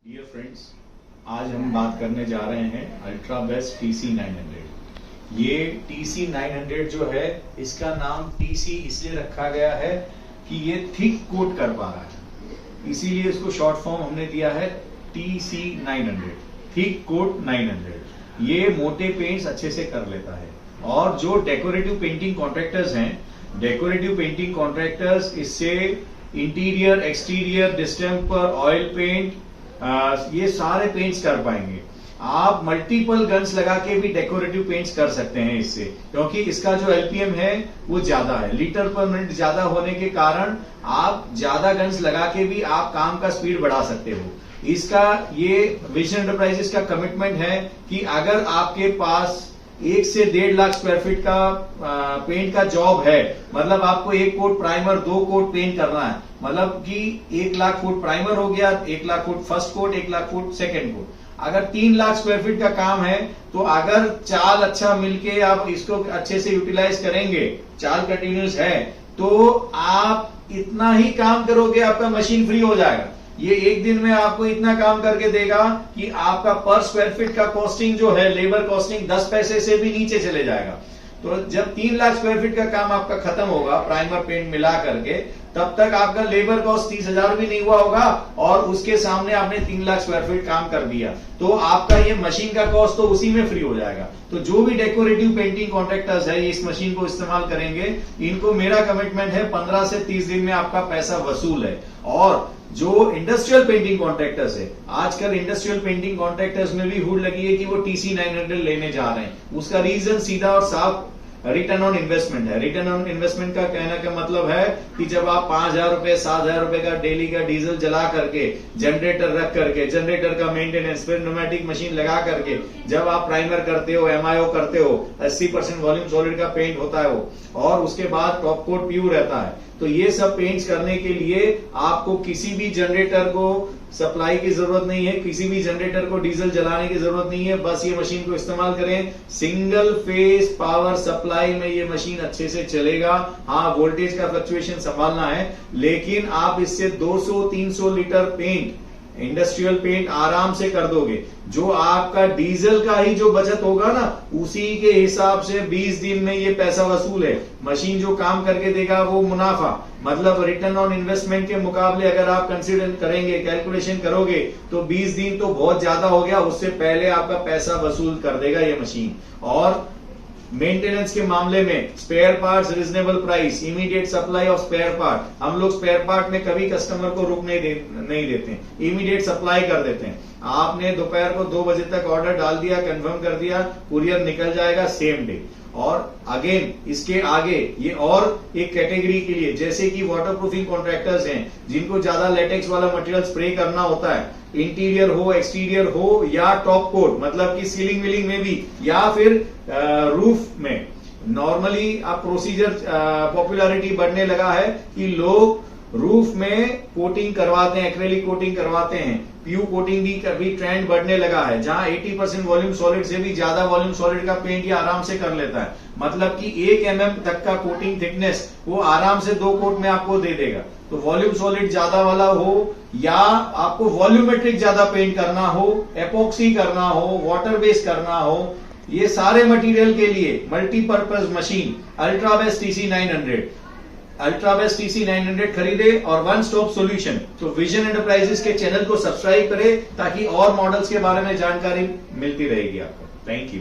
Dear friends, आज हम बात करने जा रहे हैं अल्ट्रा बेस्ट TC 900। ये TC 900 जो है, इसका नाम TC इसलिए रखा गया है कि ये थिक कोट कर पा रहा है, इसीलिए इसको शॉर्ट फॉर्म हमने दिया है TC 900, थिक कोट 900। ये मोटे पेंट्स अच्छे से कर लेता है। और जो डेकोरेटिव पेंटिंग कॉन्ट्रैक्टर्स हैं, डेकोरेटिव पेंटिंग कॉन्ट्रैक्टर्स इससे interior, exterior, distemper, oil paint, ये सारे पेंट्स कर पाएंगे। आप मल्टीपल गन्स लगा के भी डेकोरेटिव पेंट्स कर सकते हैं इससे, क्योंकि इसका जो LPM है वो ज्यादा है, लीटर पर मिनट ज्यादा होने के कारण आप ज्यादा गन्स लगा के भी आप काम का स्पीड बढ़ा सकते हो। इसका ये विजन एंटरप्राइजेस का कमिटमेंट है कि अगर आपके पास 1 से 1.5 लाख स्क्वायर फीट का पेंट का जॉब है, मतलब आपको 1 कोट प्राइमर, 2 कोट पेंट करना है, मतलब कि 1 लाख फुट प्राइमर हो गया, 1 lakh foot first coat, 1 lakh foot second coat. अगर 3 लाख स्क्वायर फीट का काम है, तो अगर चाल अच्छा मिलके आप इसको अच्छे से यूटिलाइज करेंगे, चाल कंटिन्यूस है, तो आप इतना ही काम करोगे, आपका मशीन फ्री हो जाएगा। ये एक दिन में आपको इतना काम करके देगा कि आपका पर स्क्वायर फीट का कॉस्टिंग जो है, लेबर कॉस्टिंग 10 पैसे से भी नीचे चले जाएगा। तो जब 3 लाख स्क्वायर फीट का काम आपका खत्म होगा प्राइमर पेंट मिला करके, तब तक आपका लेबर कॉस्ट 30,000 भी नहीं हुआ होगा, और उसके सामने आपने 3 लाख स्क्वायर फीट काम कर दिया, तो आपका ये मशीन का कॉस्ट तो उसी में फ्री हो जाएगा। तो जो भी डेकोरेटिव पेंटिंग कॉन्ट्रैक्टर्स है, ये इस मशीन को इस्तेमाल करेंगे, इनको मेरा कमिटमेंट है 15 से 30 दिन में आपका पैसा वसूल है। और जो इंडस्ट्रियल पेंटिंग कॉन्ट्रैक्टर्स है, आजकल इंडस्ट्रियल पेंटिंग कॉन्ट्रैक्टर्स में भी हुड लगी है कि वो TC 900 लेने जा रहे हैं। उसका रीजन सीधा और साफ रिटर्न ऑन इन्वेस्टमेंट है। रिटर्न ऑन इन्वेस्टमेंट का कहने का मतलब है कि जब आप 5,000 रुपए, 7,000 रुपए का डेली का डीजल जला करके, जनरेटर रख करके, जनरेटर का मेंटेनेंस, फिर न्यूमेटिक मशीन लगा करके जब आप प्राइमर करते हो, MIO करते हो, 80% वॉल्यूम सॉलिड का पेंट होता है वो, और उसके बाद टॉप कोट प्योर रहता है। तो ये सब पेंट्स करने के लिए आपको किसी भी जनरेटर को सप्लाई की जरूरत नहीं है, किसी भी जनरेटर को डीजल जलाने की जरूरत नहीं है। बस ये मशीन को इस्तेमाल करें, सिंगल फेज पावर सप्लाई में ये मशीन अच्छे से चलेगा। हाँ, वोल्टेज का फ्लक्चुएशन संभालना है, लेकिन आप इससे 200-300 लीटर पेंट, इंडस्ट्रियल पेंट आराम से कर दोगे। जो आपका डीजल का ही जो बचत होगा ना, उसी के हिसाब से 20 दिन में ये पैसा वसूल है। मशीन जो काम करके देगा वो मुनाफा, मतलब रिटर्न ऑन इन्वेस्टमेंट के मुकाबले अगर आप कंसीडर करेंगे, कैलकुलेशन करोगे, तो 20 दिन तो बहुत ज्यादा हो गया, उससे पहले आपका पैसा वसूल कर देगा ये मशीन। और मेंटेनेंस के मामले में spare parts reasonable price, immediate supply of spare part. हम लोग स्पेयर पार्ट में कभी कस्टमर को रुक नहीं देते, इमीडिएट सप्लाई कर देते हैं। आपने दोपहर को 2 बजे तक ऑर्डर डाल दिया, कंफर्म कर दिया, कुरियर निकल जाएगा सेम डे। और अगेन इसके आगे ये और एक कैटेगरी के लिए, जैसे कि वाटरप्रूफिंग कॉन्ट्रैक्टर्स हैं, जिनको ज्यादा लेटेक्स वाला मटेरियल स्प्रे करना होता है, इंटीरियर हो, एक्सटीरियर हो, या टॉप कोट, मतलब कि सीलिंग विलिंग में भी, या फिर रूफ में। नॉर्मली अब प्रोसीजर पॉपुलैरिटी बढ़ने लगा है कि लोग रूफ में कोटिंग करवाते हैं, एक्रेलिक कोटिंग करवाते हैं। प्यू कोटिंग भी कभी ट्रेंड बढ़ने लगा है, जहां 80% वॉल्यूम सॉलिड से भी ज्यादा वॉल्यूम सॉलिड का पेंट ये आराम से कर लेता है। मतलब कि 1 mm तक का कोटिंग थिकनेस वो आराम से 2 कोट में आपको दे देगा। तो वॉल्यूम सॉलिड ज्यादा वाला हो, या आपको वॉल्यूमेट्रिक ज्यादा पेंट करना हो, एपॉक्सी करना हो, वाटर बेस करना हो, ये सारे मटेरियल के लिए multipurpose machine ultra best TC 900, ultra best TC 900 खरीदे और वन स्टॉप सॉल्यूशन। तो विजन एंटरप्राइजेस के चैनल को सब्सक्राइब करें, ताकि और मॉडल्स के बारे में जानकारी मिलती रहेगी आपको। Thank you.